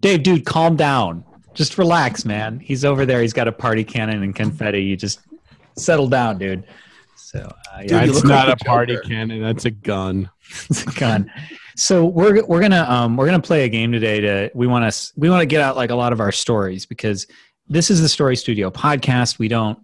Dave, dude, calm down. Just relax, man. He's over there. He's got a party cannon and confetti. You just settle down, dude. So yeah, it's not a party cannon. That's a gun. It's a gun. So we're gonna play a game today. We want to get out like a lot of our stories, because this is the Story Studio podcast. We don't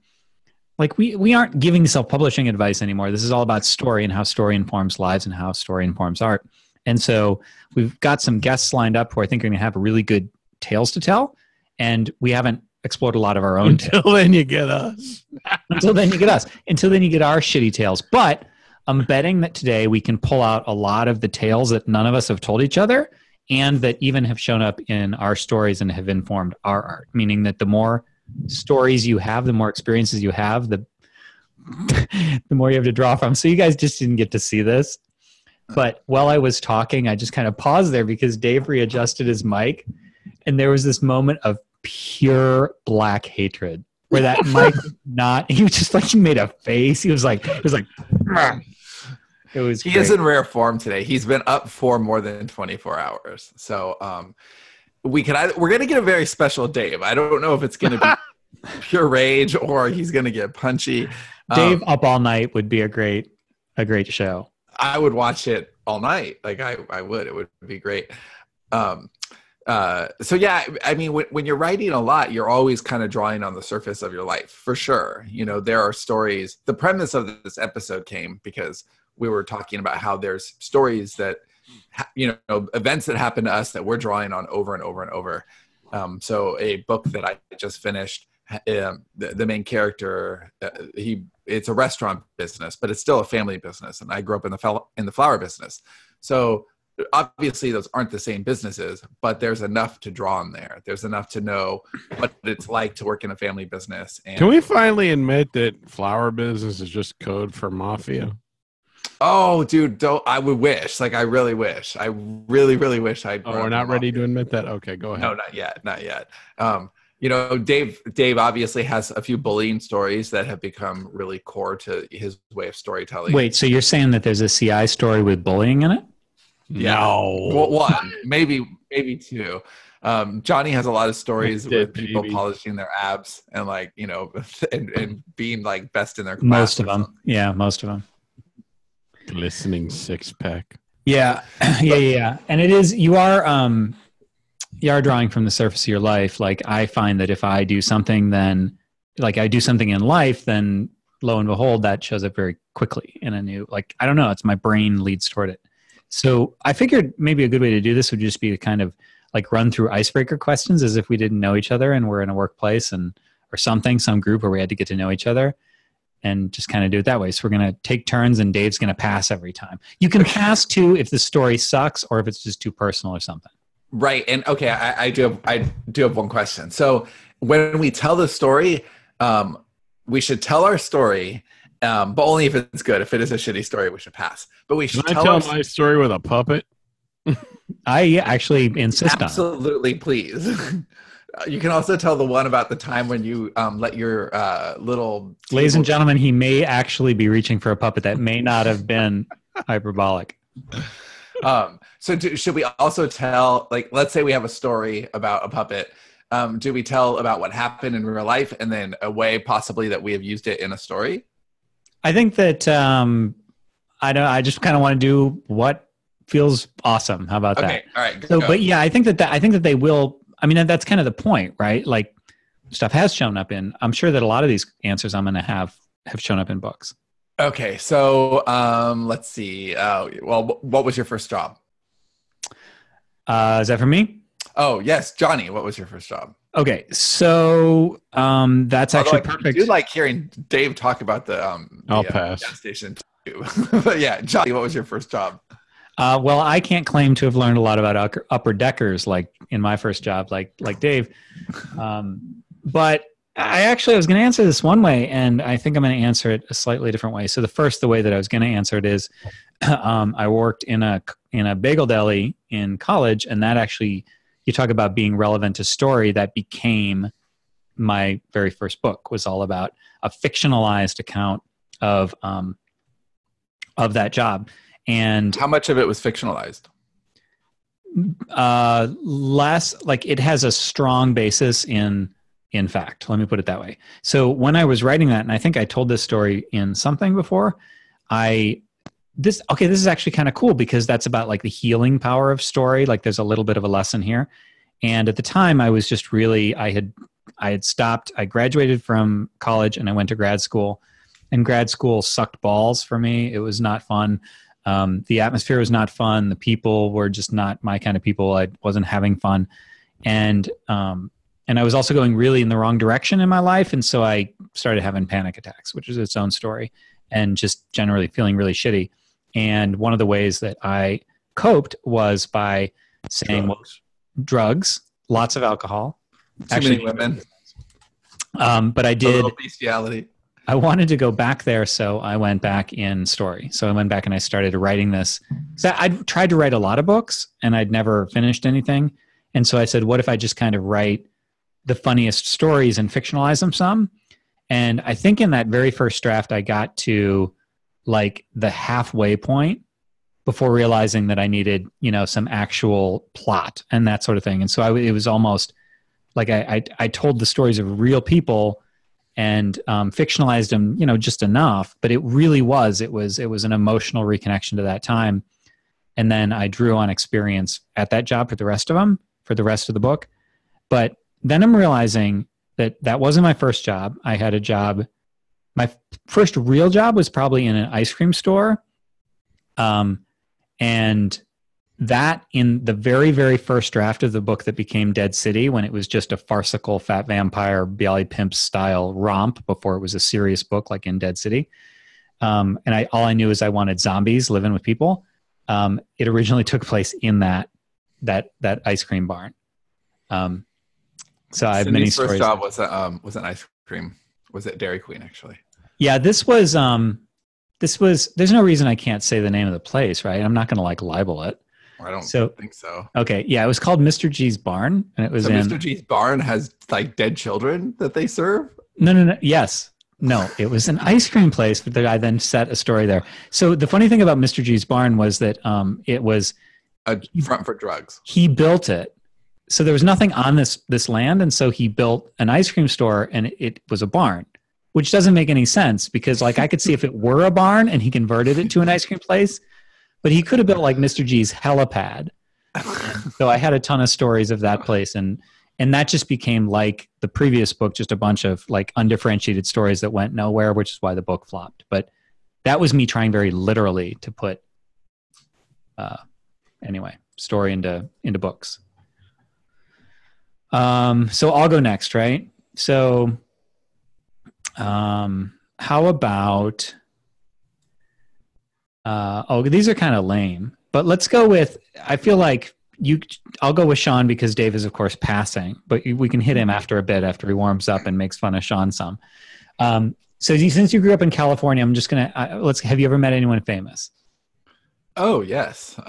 we aren't giving self-publishing advice anymore. This is all about story and how story informs lives and how story informs art. And so we've got some guests lined up who I think are going to have really good tales to tell. And we haven't explored a lot of our own Until then you get us. Until then you get us. Until then you get our shitty tales. But I'm betting that today we can pull out a lot of the tales that none of us have told each other and that even have shown up in our stories and have informed our art. Meaning that the more stories you have, the more experiences you have, the more you have to draw from. So you guys just didn't get to see this. But while I was talking, I just kind of paused there because Dave readjusted his mic. And there was this moment of pure black hatred where that mic he was just like, he made a face. He was like, Argh. It was He great. is in rare form today. He's been up for more than 24 hours. So we're going to get a very special Dave. I don't know if it's going to be pure rage or he's going to get punchy. Dave up all night would be a great show. I would watch it all night. Like I would. It would be great. So yeah, I mean, when you're writing a lot, you're always kind of drawing on the surface of your life, for sure. You know, there are stories. The premise of this episode came because we were talking about how there's stories that, events that happen to us that we're drawing on over and over and over. So a book that I just finished, the main character, it's a restaurant business, but it's still a family business. And I grew up in the flower business. So obviously those aren't the same businesses, but there's enough to draw on there. There's enough to know what it's like to work in a family business. And can we finally admit that flower business is just code for mafia? Oh, dude, I would wish. Like, I really wish. I really, really wish I'd. Oh, we're not ready to admit that? Okay, go ahead. No, not yet. Not yet. Dave obviously has a few bullying stories that have become really core to his way of storytelling. Wait, so you're saying that there's a CI story with bullying in it? Yeah. No. Well, one, maybe two. Johnny has a lot of stories with people polishing their abs and and being like best in their class. Most of them. Yeah, most of them. Glistening six pack. Yeah. Yeah. And it is, you are drawing from the surface of your life. Like, I find that if I do something, then like I do something in life, then lo and behold, that shows up very quickly in a new, I don't know, it's my brain leads toward it. So I figured maybe a good way to do this would just be to kind of run through icebreaker questions as if we didn't know each other and we're in a workplace or something, some group where we had to get to know each other, and just kind of do it that way. So we're going to take turns and Dave's going to pass every time. You can pass too if the story sucks or if it's just too personal or something. Right. And okay, I do have one question. So when we tell the story, we should tell our story, but only if it's good. If it is a shitty story, we should pass. But we should tell my story with a puppet. I actually insist on it. Absolutely, please. You can also tell the one about the time when you let your little... Ladies and gentlemen, he may actually be reaching for a puppet that may not have been hyperbolic. Should we also tell, let's say we have a story about a puppet. Do we tell about what happened in real life and then a way possibly that we have used it in a story? I think that I just kind of want to do what feels awesome. How about that? Okay, all right. So, but yeah, I think that they will. I mean, that's kind of the point, right? Like, stuff has shown up in. I'm sure that a lot of these answers I'm going to have shown up in books. Okay, so let's see. Well, what was your first job? Is that for me? Oh yes, Johnny. What was your first job? Okay, so that's actually perfect. I do like hearing Dave talk about the pass. gas station too. But yeah, Johnny, what was your first job? Well, I can't claim to have learned a lot about upper deckers like in my first job, like Dave. But I was going to answer this one way, and I think I'm going to answer it a slightly different way. So the way that I was going to answer it is, I worked in a bagel deli in college, and that actually, you talk about being relevant to story, that became my very first book. Was all about a fictionalized account of that job. And how much of it was fictionalized? Less like it has a strong basis in fact. Let me put it that way. So when I was writing that, and I think I told this story in something before, this is actually kind of cool because that's about like the healing power of story. Like there's a little bit of a lesson here. And at the time I was just really, I had stopped, I graduated from college and I went to grad school, and grad school sucked balls for me. It was not fun. The atmosphere was not fun. The people were just not my kind of people. I wasn't having fun. And I was also going really in the wrong direction in my life. And so I started having panic attacks, which is its own story, and just generally feeling really shitty. And one of the ways that I coped was by saying, drugs, lots of alcohol. Too many women. But I did. A little bestiality. I wanted to go back there, so I went back in story. So I went back and I started writing this. So I'd tried to write a lot of books, and I'd never finished anything. And so I said, what if I just kind of write the funniest stories and fictionalize them some? And I think in that very first draft, I got to like the halfway point before realizing that I needed, some actual plot and that sort of thing. And so it was almost like I told the stories of real people and fictionalized them, just enough. But it really was an emotional reconnection to that time. And then I drew on experience at that job for the rest of them, for the rest of the book. But then I'm realizing that wasn't my first job. I had a job. My first real job was probably in an ice cream store. And that in the very, very first draft of the book that became Dead City, when it was just a farcical fat vampire Bialy Pimp style romp before it was a serious book like in Dead City. And all I knew is I wanted zombies living with people. It originally took place in that ice cream barn. So I have many stories. First job was an ice cream. Was it Dairy Queen actually? Yeah, this was, there's no reason I can't say the name of the place, right? I'm not going to libel it. I don't think so. Okay. Yeah. It was called Mr. G's Barn, and it was Mr. G's Barn has dead children that they serve. No. Yes. No, it was an ice cream place, but the guy then set a story there. So the funny thing about Mr. G's Barn was that, it was a front for drugs. He built it. So there was nothing on this land. And so he built an ice cream store, and it was a barn, which doesn't make any sense because I could see if it were a barn and he converted it to an ice cream place, but he could have built Mr. G's helipad. So I had a ton of stories of that place. And that just became like the previous book, just a bunch of undifferentiated stories that went nowhere, which is why the book flopped. But that was me trying very literally to put, story into books. So I'll go next, right? So, how about, these are kind of lame, but let's go with, I feel like I'll go with Sean because Dave is of course passing, but we can hit him after a bit, after he warms up and makes fun of Sean some. So since you grew up in California, I'm just going to, have you ever met anyone famous? Oh yes.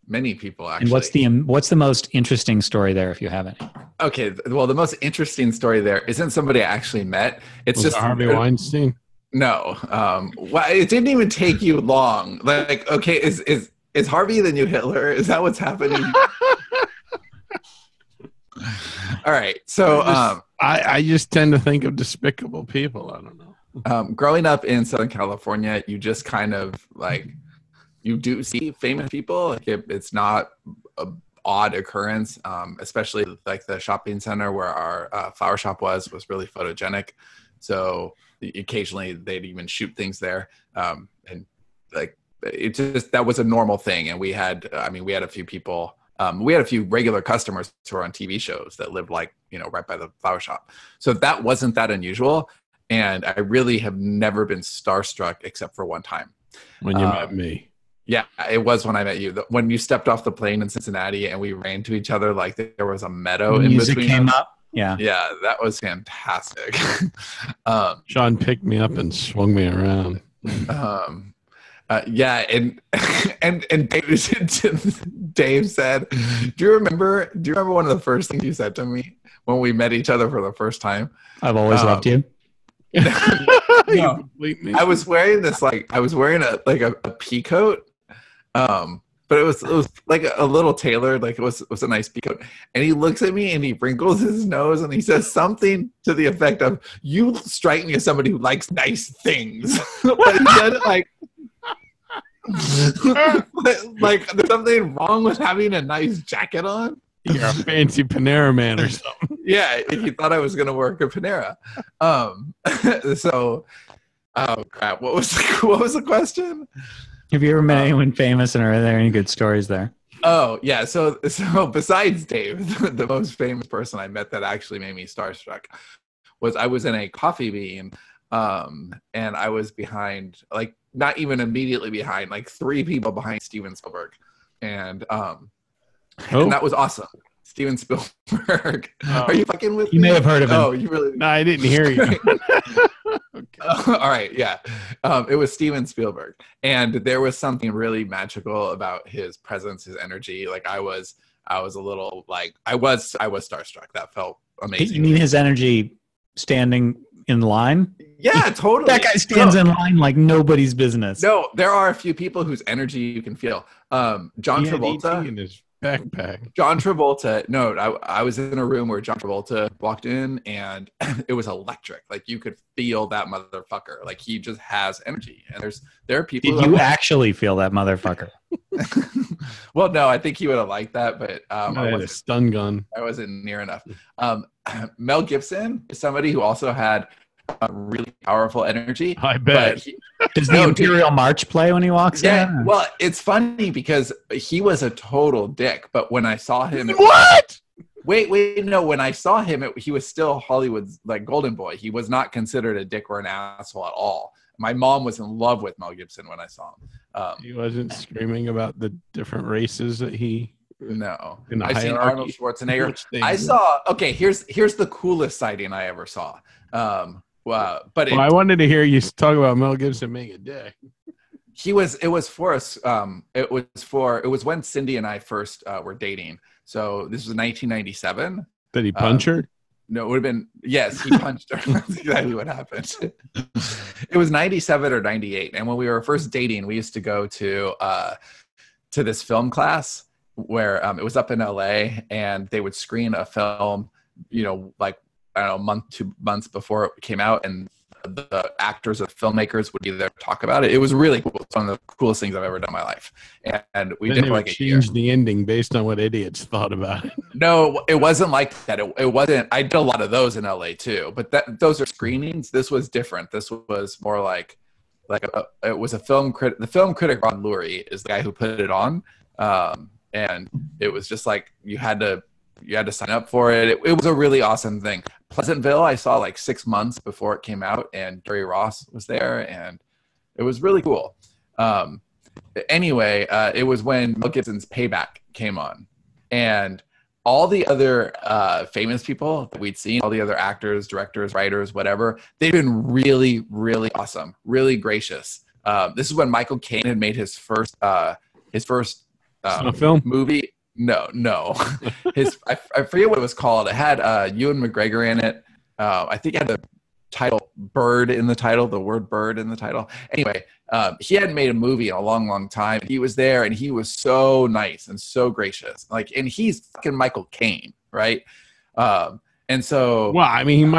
Many people actually. And what's the most interesting story there, if you have any? Okay, well, the most interesting story there isn't somebody I actually met. It's Was just Harvey Weinstein. No, well, it didn't even take you long. Okay, is Harvey the new Hitler? Is that what's happening? All right, so I just tend to think of despicable people. I don't know. Growing up in Southern California, you just kind of you do see famous people. It's not an odd occurrence, especially the shopping center where our flower shop was really photogenic. So occasionally they'd even shoot things there. And it just, that was a normal thing. And we had a few people, we had a few regular customers who were on TV shows that lived right by the flower shop. So that wasn't that unusual. And I really have never been starstruck except for one time. When you met me. Yeah, it was when I met you. When you stepped off the plane in Cincinnati and we ran to each other like there was a meadow in music between came us. up. Yeah. Yeah, that was fantastic. Sean picked me up and swung me around. Yeah, and Dave said, do you remember one of the first things you said to me when we met each other for the first time? I've always loved you. No, I was wearing this a pea coat, but but it was like a little tailored, like it was a nice peacoat. And he looks at me and he wrinkles his nose and he says something to the effect of, "You strike me as somebody who likes nice things." But he said it like there's something wrong with having a nice jacket on. You're a fancy Panera man or something. Yeah, he thought I was gonna work at Panera. So, oh crap! What was the question? Have you ever met anyone famous, and are there any good stories there? Oh yeah, so besides Dave, the most famous person I met that actually made me starstruck was I was in a coffee bean, and I was behind, like not even immediately behind, like 3 people behind Steven Spielberg, and that was awesome. Steven Spielberg. Are you fucking with me? You may have heard of him. Oh, you really? No, I didn't hear you. Okay. All right, yeah. It was Steven Spielberg, and there was something really magical about his presence, his energy. Like I was a little like I was starstruck. That felt amazing. You mean his energy standing in line? Yeah, totally. That guy stands in line like nobody's business. No, there are a few people whose energy you can feel. John Travolta in his backpack. John Travolta. No, I was in a room where John Travolta walked in, and it was electric. Like you could feel that motherfucker. Like he just has energy. And there are people. Did you actually feel that motherfucker? Well, no, I think he would have liked that, but I had a stun gun. I wasn't near enough. Mel Gibson is somebody who also had a really powerful energy. I bet. Does the Imperial March play when he walks in? Well, it's funny because he was a total dick, but when I saw him... What? Wait, no. When I saw him, he was still Hollywood's like golden boy. He was not considered a dick or an asshole at all. My mom was in love with Mel Gibson when I saw him. He wasn't screaming about the different races that he... No. In I've seen Arnold Schwarzenegger. I saw... Okay, here's the coolest sighting I ever saw. I wanted to hear you talk about Mel Gibson being a dick. It was when Cindy and I first were dating. So this was 1997. Did he punch her? No, it would have been, yes, he punched her. That's exactly what happened. It was 97 or 98. And when we were first dating, we used to go to this film class where it was up in LA, and they would screen a film, like, I don't know, a month, 2 months before it came out, and the actors or filmmakers would be there to talk about it. It was really cool. It's one of the coolest things I've ever done in my life. And we did like a year. Change the ending based on what idiots thought about it. No, it wasn't like that. It wasn't. I did a lot of those in LA too, but those are screenings. This was different. This was more like it was a film critic. The film critic Ron Lurie is the guy who put it on, and it was just like you had to sign up for it. It was a really awesome thing. Pleasantville, I saw like 6 months before it came out, and Gary Ross was there, and it was really cool. Anyway, it was when Mel Gibson's Payback came on, and all the other famous people that we'd seen, all the other actors, directors, writers, whatever, they've been really, really awesome, really gracious. This is when Michael Caine had made his first film movie. No. I forget what it was called. It had Ewan McGregor in it. I think it had the title Bird in the title, the word bird in the title. Anyway, he hadn't made a movie in a long, long time. He was there, and he was so nice and so gracious. Like, and he's fucking Michael Caine, right? And so, well, I mean,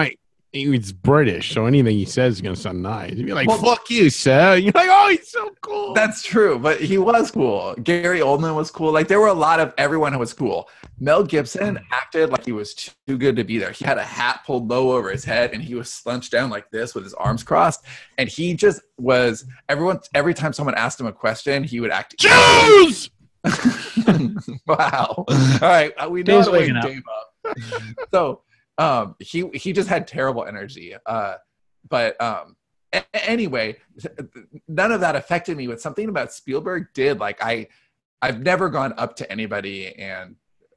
he's British, so anything he says is going to sound nice. He'd be like, fuck you, sir. You're like, oh, he's so cool. That's true, but he was cool. Gary Oldman was cool. Like, there were a lot of everyone who was cool. Mel Gibson acted like he was too good to be there. He had a hat pulled low over his head, and he was slunched down like this with his arms crossed. And he just was, every time someone asked him a question, he would act. Jews! Wow. All right. We know how to wake Dave up. So, he just had terrible energy. Anyway, none of that affected me. But something about Spielberg did. Like I've never gone up to anybody and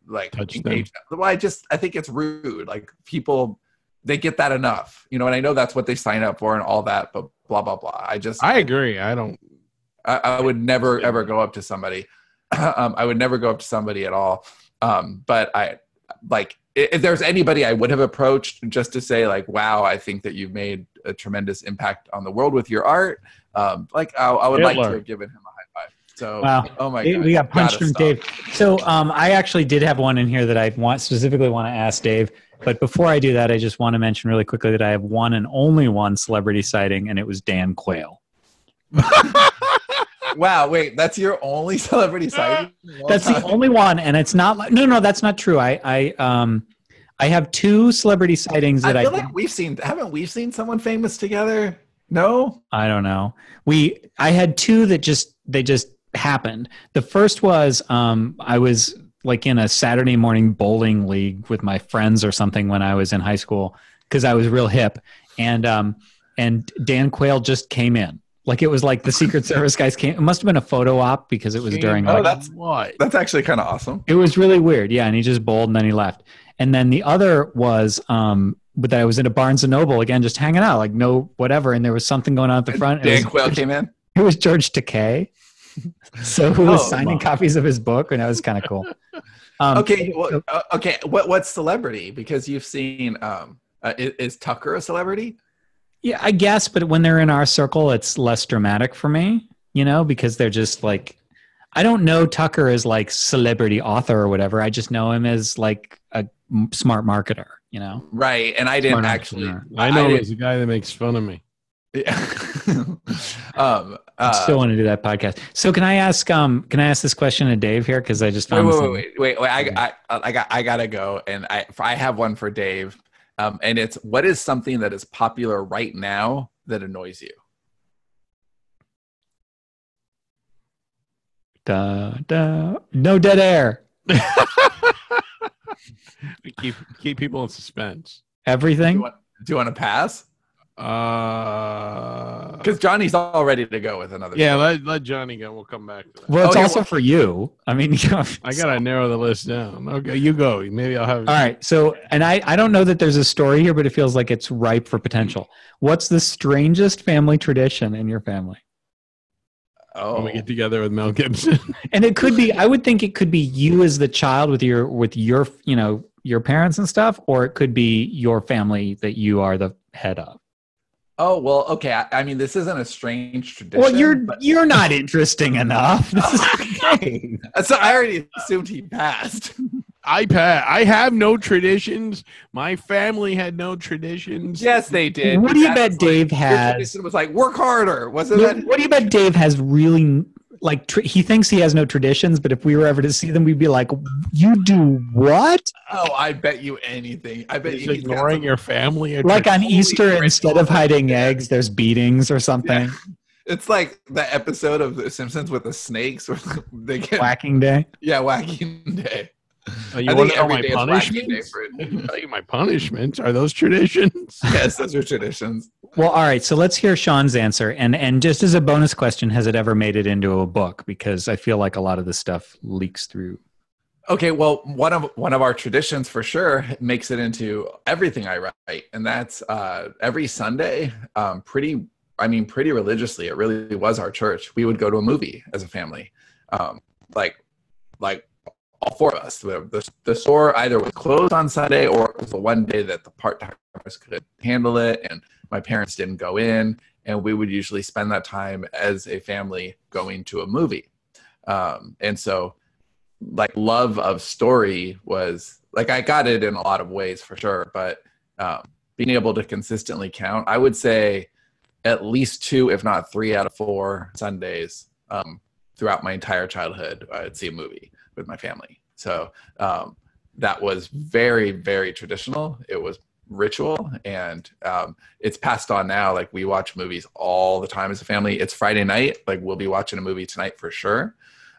like engage them. Well, I think it's rude. Like people, they get that enough, and I know that's what they sign up for and all that, but blah, blah, blah. I agree. I would never ever go up to somebody. I would never go up to somebody at all. But if there's anybody I would have approached just to say like, wow, I think that you've made a tremendous impact on the world with your art. I would like to have given him a high five. So, wow. oh my God. We got punched from stop. Dave. So I actually did have one in here that I specifically want to ask Dave. But before I do that, I just want to mention really quickly that I have one and only one celebrity sighting, and it was Dan Quayle. Wow, wait, that's your only celebrity sighting? That's the only one, and it's not like no, that's not true. I have two celebrity sightings that I feel like haven't we seen someone famous together? No? I don't know. I had two that just happened. The first was I was like in a Saturday morning bowling league with my friends or something when I was in high school because I was real hip, and Dan Quayle just came in. Like it was like the Secret Service guys came. It must have been a photo op because it was during. That's actually kind of awesome. It was really weird, yeah. And he just bowled and then he left. And then the other was that I was in a Barnes and Noble again, just hanging out, like no whatever. And there was something going on at the front. Dan Quayle came in. It was George Takei, so who was signing copies of his book, and that was kind of cool. Okay. What's celebrity? Because you've seen. Is Tucker a celebrity? Yeah, I guess, but when they're in our circle, it's less dramatic for me, because they're just like, I don't know Tucker as like celebrity author or whatever. I just know him as like a smart marketer, Right. And I didn't actually. I know him as a guy that makes fun of me. Yeah. I still want to do that podcast. So can I ask this question to Dave here? Cause I just found wait. I gotta go. And I have one for Dave. And it's, what is something that is popular right now that annoys you? No dead air. keep people in suspense. Everything. Do you want to pass? Because Johnny's all ready to go with another. Yeah, let Johnny go. We'll come back to that. Well, it's also for you. I mean, I gotta narrow the list down. Okay, you go. Maybe I'll have. All right. So, and I don't know that there's a story here, but it feels like it's ripe for potential. What's the strangest family tradition in your family? Oh, when we get together with Mel Gibson. And it could be. I would think it could be you as the child with your your parents and stuff, or it could be your family that you are the head of. Oh, well, okay. I mean, this isn't a strange tradition. Well, you're not interesting enough. This is okay. So I already assumed he passed. I have no traditions. My family had no traditions. Yes, they did. What do you bet Dave has? Your tradition was like, work harder, wasn't it? What do you bet Dave has really... Like he thinks he has no traditions, but if we were ever to see them, we'd be like, "You do what?" Oh, I bet you anything. I bet he's ignoring your family. Like on Easter, instead of hiding eggs, there's beatings or something. Yeah. It's like the episode of The Simpsons with the snakes, where they get Whacking Day. Yeah, Whacking Day. You want to know my punishments? My punishments are those traditions? Yes, those are traditions. Well, all right. So let's hear Sean's answer. And just as a bonus question, has it ever made it into a book? Because I feel like a lot of this stuff leaks through. Okay, well, one of our traditions for sure makes it into everything I write, and that's every Sunday, pretty religiously. It really was our church. We would go to a movie as a family, like all four of us. The store either was closed on Sunday, or it was the one day that the part-timers could handle it, and my parents didn't go in, and we would usually spend that time as a family going to a movie. And so, like, love of story was, like, I got it in a lot of ways for sure, but being able to consistently count, I would say at least 2, if not 3 out of 4 Sundays throughout my entire childhood, I would see a movie with my family. So that was very, very traditional. It was ritual, and it's passed on now. Like, we watch movies all the time as a family. It's Friday night, like we'll be watching a movie tonight for sure,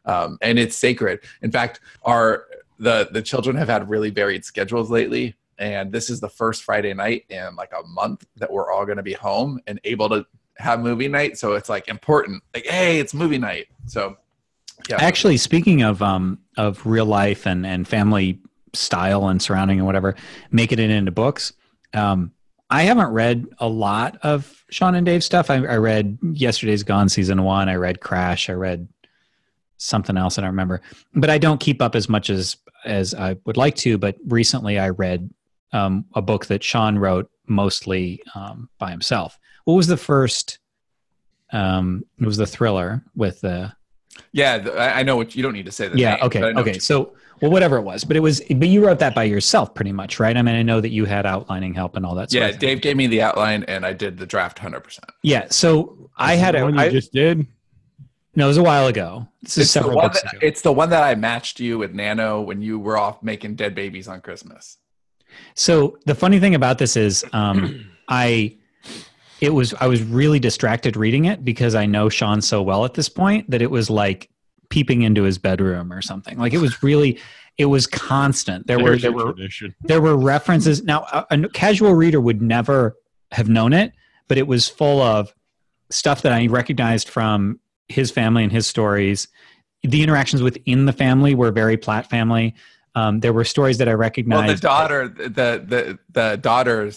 and it's sacred. In fact, the children have had really varied schedules lately, and this is the first Friday night in like a month that we're all going to be home and able to have movie night. So it's like important, like, hey, it's movie night. So yeah. Actually, speaking of real life and family style and surrounding and whatever, making it into books. I haven't read a lot of Sean and Dave's stuff. I read Yesterday's Gone season 1. I read Crash. I read something else I don't remember, but I don't keep up as much as I would like to. But recently I read a book that Sean wrote mostly by himself. What was the first? It was the thriller with the Yeah, I know what you don't need to say the Yeah. name. Okay. But I know Okay. So, well, whatever it was, but you wrote that by yourself pretty much, right? I mean, I know that you had outlining help and all that sort yeah, of thing. Dave gave me the outline and I did the draft 100%. Yeah. So I Is had the one you just did. no, it was a while ago. This is several books ago. It's the one that I matched you with Nano when you were off making dead babies on Christmas. So the funny thing about this is, I was really distracted reading it because I know Sean so well at this point that it was like peeping into his bedroom or something. Like it was constant. There were references. Now a casual reader would never have known it, but it was full of stuff that I recognized from his family and his stories. The interactions within the family were very Platt family. There were stories that I recognized. Well, the daughter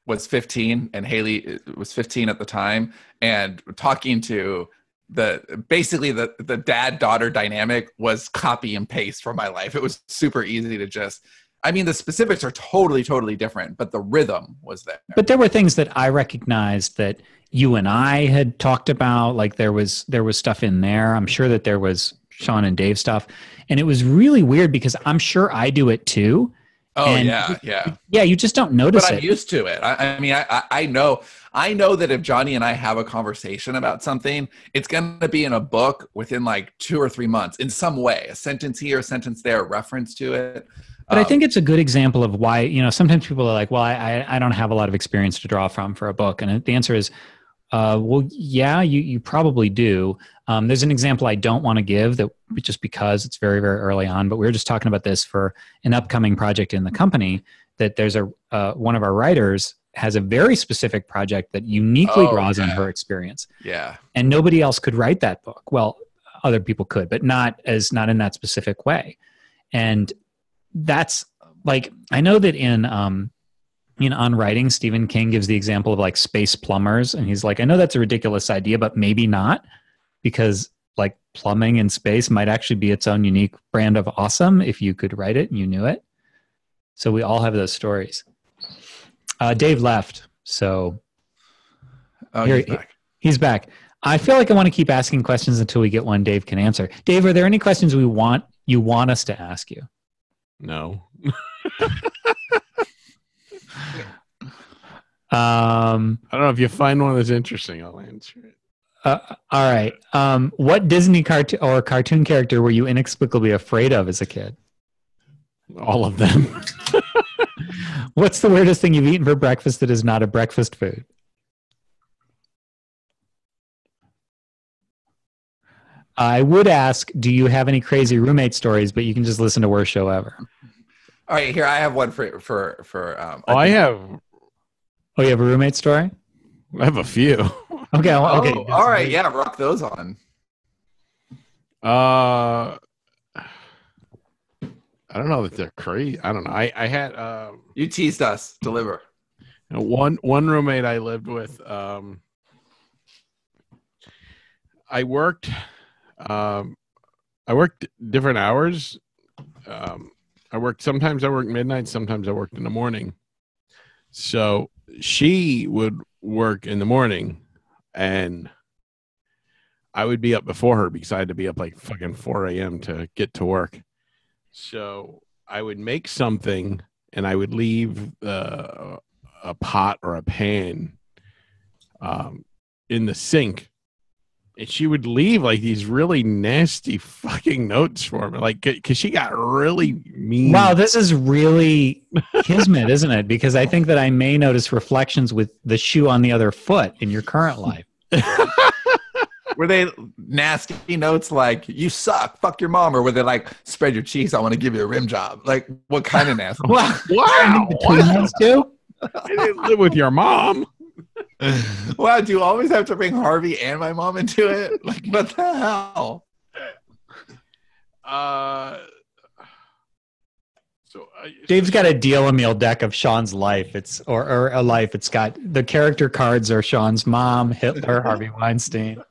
was 15 and Haley was 15 at the time, and talking to the dad-daughter dynamic was copy and paste from my life. It was super easy to just, I mean, the specifics are totally different, but the rhythm was there. But there were things that I recognized that you and I had talked about. Like there was stuff in there. I'm sure that there was Sean and Dave stuff. And it was really weird because I'm sure I do it too. Oh, and yeah. Yeah, you just don't notice it. But I'm used to it. I mean, I know that if Johnny and I have a conversation about something, it's going to be in a book within like 2 or 3 months in some way. A sentence here, a sentence there, a reference to it. But I think it's a good example of why, sometimes people are like, well, I don't have a lot of experience to draw from for a book. And the answer is, well, yeah, you probably do. There's an example I don't want to give that just because it's very, very early on, but we were just talking about this for an upcoming project in the company, that there's one of our writers has a very specific project that uniquely draws on her experience. Yeah. And nobody else could write that book. Well, other people could, but not in that specific way. And that's like, I know that in On Writing, Stephen King gives the example of like space plumbers. And he's like, I know that's a ridiculous idea, but maybe not, because like plumbing in space might actually be its own unique brand of awesome if you could write it and you knew it. So we all have those stories. Dave left. So he's back. I feel like I want to keep asking questions until we get one Dave can answer. Dave, are there any questions you want us to ask you? No. I don't know if you find one that's interesting, I'll answer it. All right. What Disney cartoon character were you inexplicably afraid of as a kid? All of them. What's the weirdest thing you've eaten for breakfast that is not a breakfast food? I would ask, do you have any crazy roommate stories? But you can just listen to worst show ever. All right, here I have one for. I have. Oh, you have a roommate story? I have a few. Okay. Okay. All right. Yeah, rock those on. I don't know that they're crazy. I don't know. I had. You teased us. Deliver. One roommate I lived with. I worked different hours. Sometimes I worked midnight. Sometimes I worked in the morning. So she would work in the morning, and I would be up before her because I had to be up like fucking 4 a.m. to get to work. So I would make something, and I would leave a pot or a pan in the sink. And she would leave like these really nasty fucking notes for me, like because she got really mean. Wow, this is really kismet, isn't it? Because I think that I may notice reflections with the shoe on the other foot in your current life. Were they nasty notes like "you suck, fuck your mom," or were they like "spread your cheeks, I want to give you a rim job"? Like what kind of nasty? Wow. Between those two, I didn't live with your mom. Wow, do you always have to bring Harvey and my mom into it? Like, what the hell? Dave's got a deal-a-meal deck of Sean's life. It's or a life. It's got the character cards are Sean's mom, Hitler, Harvey Weinstein.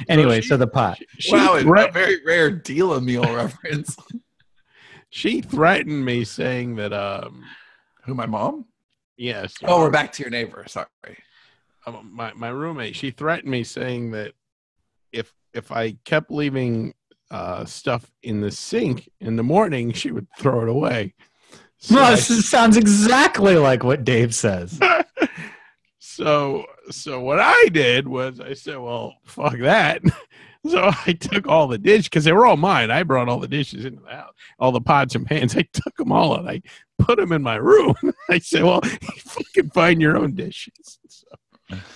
Anyway, so the pot. Wow, it's a very rare deal-a-meal reference. She threatened me saying that who, my mom? Yes. Oh, we're back to your neighbor. Sorry. My roommate, she threatened me saying that if I kept leaving stuff in the sink in the morning, she would throw it away. So Well, this sounds exactly like what Dave says. So what I did was I said, well, fuck that. So I took all the dishes because they were all mine. I brought all the dishes into the house, all the pots and pans. I took them all and I put them in my room. I said, well, you fucking find your own dishes. So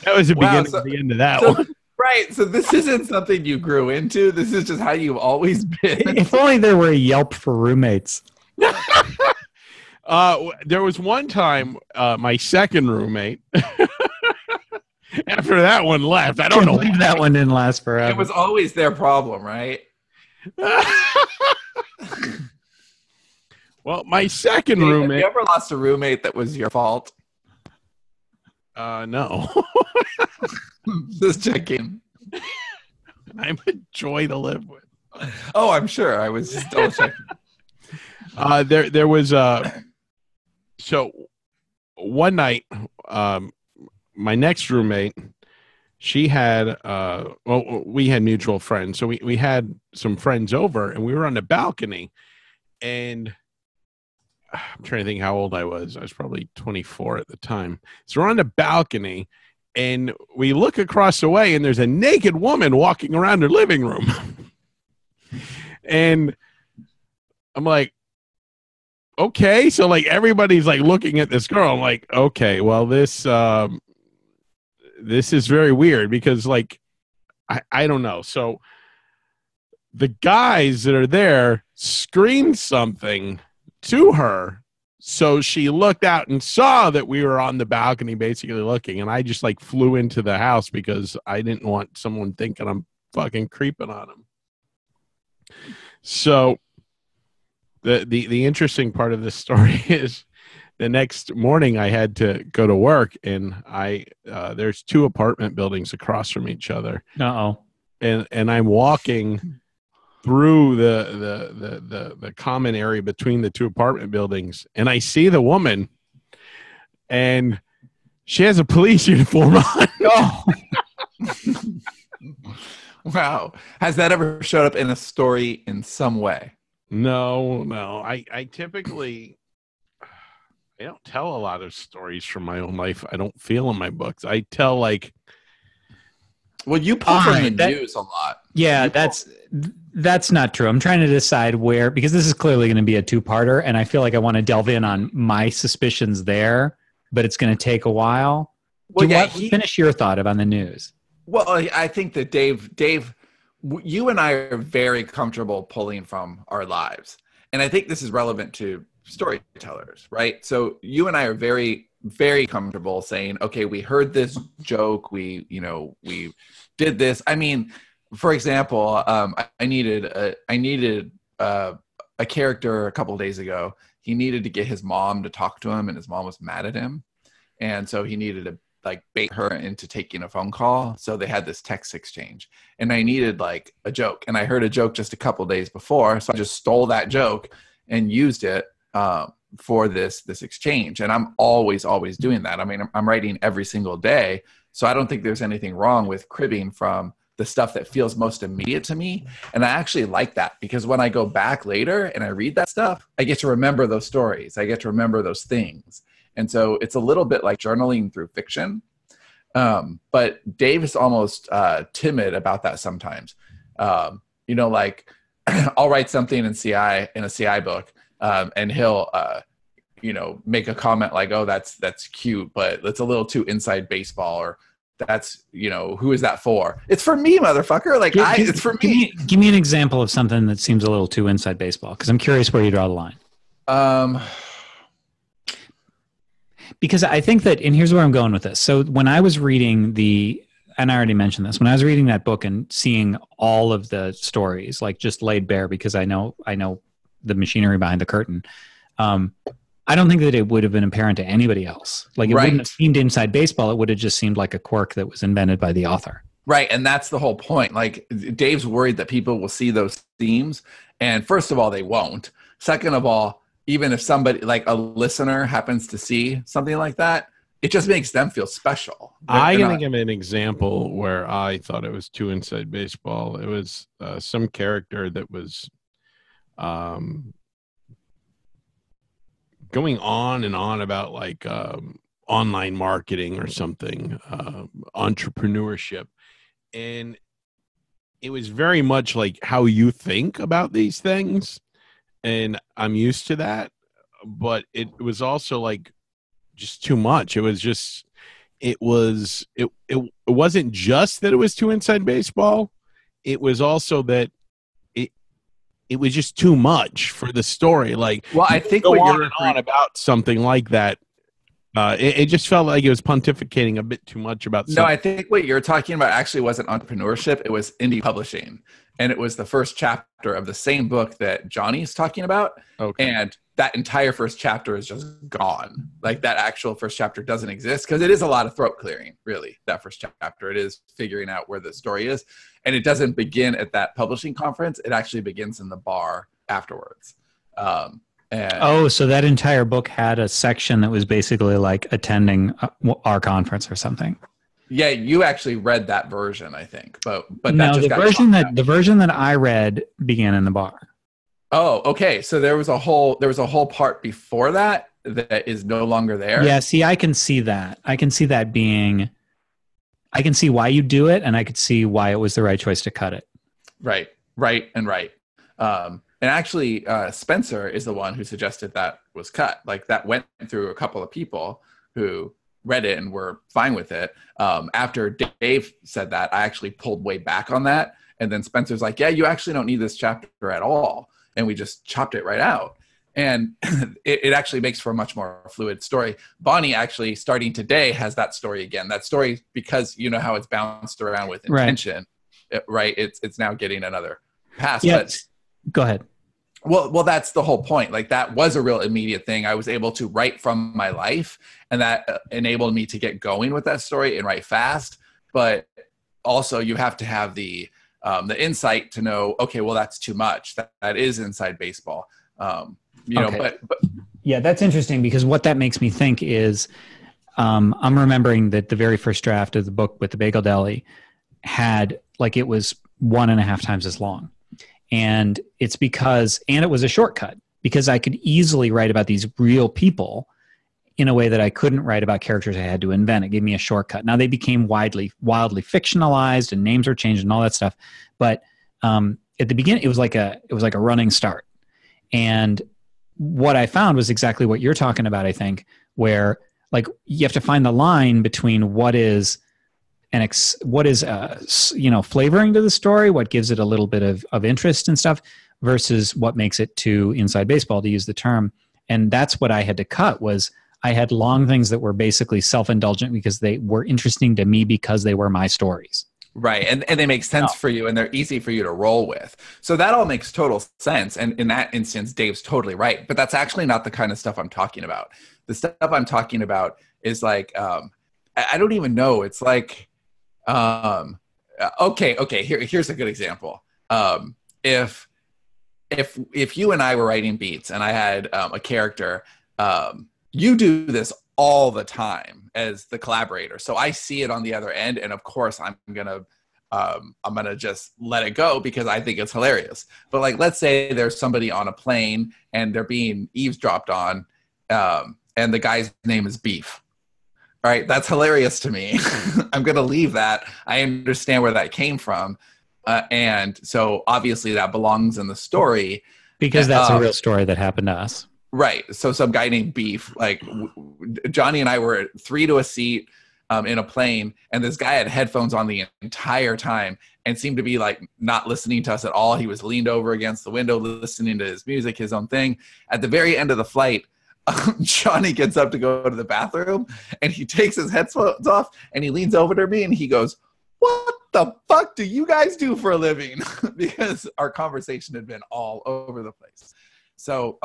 that was the beginning of the end of that one. Right. So this isn't something you grew into. This is just how you've always been. If only there were a Yelp for roommates. There was one time my second roommate, after that one left, I don't know. That one didn't last forever. It was always their problem, right? Well, my second Dave, roommate. Have you ever lost a roommate that was your fault? No. Just checking. I'm a joy to live with. Oh, I'm sure. I was just double checking. There was so one night, my next roommate, she had we had mutual friends, so we had some friends over, and we were on the balcony, and I'm trying to think how old I was. I was probably 24 at the time. So we're on the balcony, and we look across the way, and there's a naked woman walking around her living room, and I'm like, okay, so like everybody's like looking at this girl. I'm like, okay, well this is very weird because like I don't know. So the guys that are there screamed something to her, so she looked out and saw that we were on the balcony basically looking, and I just like flew into the house because I didn't want someone thinking I'm fucking creeping on them. So the interesting part of this story is the next morning I had to go to work, and there's two apartment buildings across from each other. Uh-oh. And I'm walking through the common area between the two apartment buildings, and I see the woman, and she has a police uniform on. Oh. Wow. Has that ever showed up in a story in some way? No. I typically, I don't tell a lot of stories from my own life. I don't feel in my books. I tell like, well, you pull from the news a lot. Yeah, that's not true. I'm trying to decide where, because this is clearly going to be a two-parter, and I feel like I want to delve in on my suspicions there, but it's going to take a while. Well, finish your thought about the news. Well, I think that Dave, you and I are very comfortable pulling from our lives. And I think this is relevant to storytellers, right? So you and I are very, very comfortable saying, okay, we heard this joke. We did this. I mean, for example, I needed a character a couple of days ago. He needed to get his mom to talk to him, and his mom was mad at him. And so he needed to like bait her into taking a phone call. So they had this text exchange, and I needed like a joke, and I heard a joke just a couple of days before. So I just stole that joke and used it for this exchange. And I'm always doing that. I mean, I'm writing every single day. So I don't think there's anything wrong with cribbing from the stuff that feels most immediate to me. And I actually like that, because when I go back later and I read that stuff, I get to remember those stories. I get to remember those things. And so it's a little bit like journaling through fiction. But Dave is almost timid about that sometimes. Like I'll write something in a CI book, and he'll, make a comment like, oh, that's cute, but it's a little too inside baseball, or that's, who is that for? It's for me, motherfucker. Like it's for me. Give me an example of something that seems a little too inside baseball, because I'm curious where you draw the line. Because I think that, and here's where I'm going with this. So when I was reading and I already mentioned this, when I was reading that book and seeing all of the stories, like just laid bare, because I know the machinery behind the curtain, I don't think that it would have been apparent to anybody else. Like it wouldn't have seemed inside baseball. It would have just seemed like a quirk that was invented by the author. Right. And that's the whole point. Like Dave's worried that people will see those themes. And first of all, they won't. Second of all, even if somebody like a listener happens to see something like that, it just makes them feel special. I can think of an example where I thought it was too inside baseball. It was some character that was going on and on about like online marketing or something, entrepreneurship. And it was very much like how you think about these things. And I'm used to that. But it was also like just too much. It wasn't just that it was too inside baseball. It was also that it was just too much for the story. Like, well, I think go what on and on about something like that. It just felt like it was pontificating a bit too much about something. No, I think what you're talking about actually wasn't entrepreneurship. It was indie publishing. And it was the first chapter of the same book that Johnny's talking about. Okay. And that entire first chapter is just gone. Like that actual first chapter doesn't exist because it is a lot of throat clearing, really, that first chapter. It is figuring out where the story is. And it doesn't begin at that publishing conference. It actually begins in the bar afterwards. So that entire book had a section that was basically like attending our conference or something. Yeah, you actually read that version, I think, but no, the version that I read began in the bar. Oh, okay. So there was a whole part before that is no longer there. Yeah, see, I can see that. I can see why you do it, and I could see why it was the right choice to cut it. Right. And actually, Spencer is the one who suggested that was cut. Like that went through a couple of people who read it and were fine with it. After Dave said that, I actually pulled way back on that. And then Spencer's like, yeah, you actually don't need this chapter at all. And we just chopped it right out. And it actually makes for a much more fluid story. Bonnie actually, starting today, has that story again. That story, because you know how it's bounced around with intention, right? It's now getting another pass. Yeah. But go ahead. Well, that's the whole point. Like that was a real immediate thing. I was able to write from my life, and that enabled me to get going with that story and write fast. But also, you have to have the insight to know, okay, well, that's too much. That is inside baseball. But yeah, that's interesting because what that makes me think is, I'm remembering that the very first draft of the book with the Bagel Deli had like it was 1.5 times as long. And it's because, and it was a shortcut because I could easily write about these real people in a way that I couldn't write about characters I had to invent. It gave me a shortcut. Now they became wildly fictionalized and names were changed and all that stuff. But at the beginning, it was like a running start. And what I found was exactly what you're talking about, I think, where like you have to find the line between what is flavoring to the story, what gives it a little bit of interest and stuff, versus what makes it too inside baseball, to use the term. And that's what I had to cut. Was I had long things that were basically self-indulgent because they were interesting to me because they were my stories. Right. And they make sense for you and they're easy for you to roll with. So that all makes total sense. And in that instance, Dave's totally right. But that's actually not the kind of stuff I'm talking about. The stuff I'm talking about is like, I don't even know. It's like, here's a good example. If you and I were writing beats and I had a character, you do this all the time as the collaborator. So I see it on the other end, and of course I'm gonna just let it go because I think it's hilarious. But like, let's say there's somebody on a plane and they're being eavesdropped on, and the guy's name is Beef. All right, that's hilarious to me. I'm going to leave that. I understand where that came from. And so obviously that belongs in the story. Because that's a real story that happened to us. Right. So some guy named Beef, like Johnny and I were 3 to a seat in a plane, and this guy had headphones on the entire time and seemed to be like not listening to us at all. He was leaned over against the window, listening to his music, his own thing. At the very end of the flight, Johnny gets up to go to the bathroom and he takes his headphones off and he leans over to me and he goes, "What the fuck do you guys do for a living?" Because our conversation had been all over the place. So,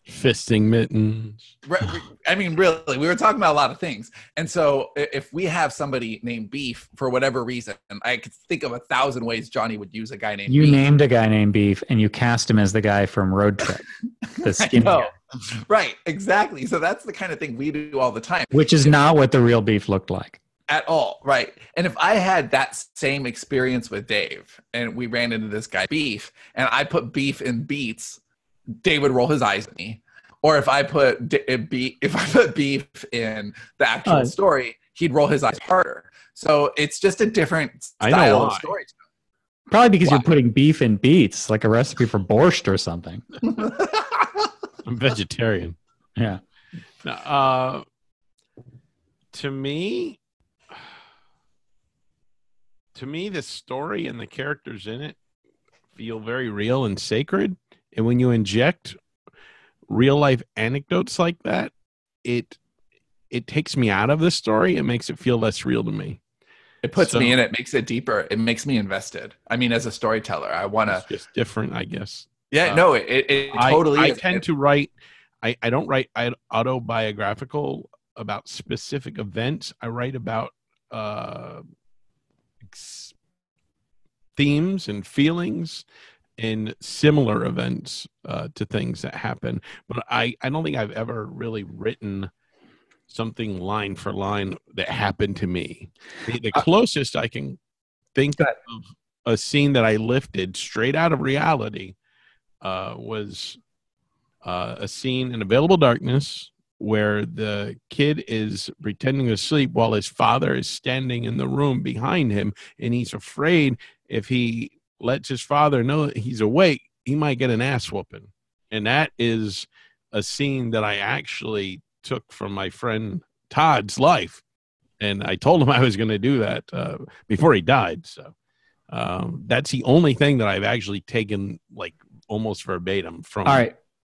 fisting mittens. I mean, really, we were talking about a lot of things. And so if we have somebody named Beef for whatever reason, I could think of 1,000 ways Johnny would use a guy named Beef. You named a guy named Beef and you cast him as the guy from Road Trip. The skinny guy. Right, exactly. So that's the kind of thing we do all the time. Which is not what the real beef looked like. At all, right. And if I had that same experience with Dave and we ran into this guy Beef and I put beef in beets, Dave would roll his eyes at me. Or if I put beef in the actual story, he'd roll his eyes harder. So it's just a different style of storytelling. Probably because you're putting beef in beets, like a recipe for borscht or something. I'm vegetarian. Yeah. To me, the story and the characters in it feel very real and sacred. And when you inject real life anecdotes like that, it takes me out of the story. It makes it feel less real to me. It puts me in it, makes it deeper. It makes me invested. I mean, as a storyteller, I want to. It's just different, I guess. Yeah, no, it totally I is. tend to write, I don't write autobiographical about specific events. I write about themes and feelings in similar events to things that happen. But I don't think I've ever really written something line for line that happened to me. The closest I can think of a scene that I lifted straight out of reality was a scene in Available Darkness where the kid is pretending to sleep while his father is standing in the room behind him, and he's afraid if he lets his father know that he's awake, he might get an ass whooping. And that is a scene that I actually took from my friend Todd's life. And I told him I was going to do that before he died. So that's the only thing that I've actually taken like almost verbatim from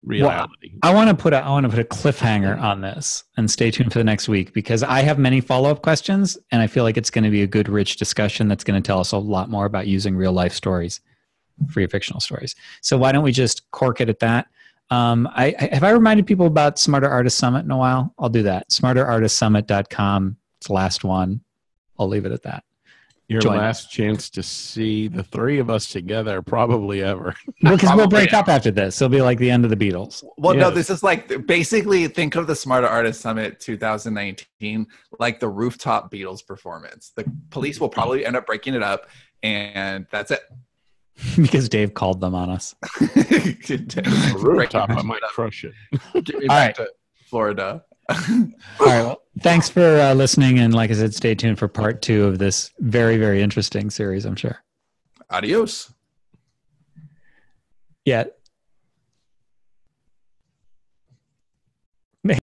reality. Well, I want to put a cliffhanger on this and stay tuned for the next week because I have many follow-up questions and I feel like it's going to be a good, rich discussion that's going to tell us a lot more about using real life stories for your fictional stories. So why don't we just cork it at that? Have I reminded people about Smarter Artist Summit in a while? I'll do that. SmarterArtistSummit.com. It's the last one. I'll leave it at that. Your last chance to see the three of us together probably ever. Because we'll break up after this. It'll be like the end of the Beatles. Well, no, this is like basically think of the Smarter Artist Summit 2019 like the rooftop Beatles performance. The police will probably end up breaking it up, and that's it. Because Dave called them on us. Rooftop, I might crush it. Get me back to Florida. All right. Well, thanks for listening. And like I said, stay tuned for part 2 of this very, very interesting series, I'm sure. Adios. Yeah.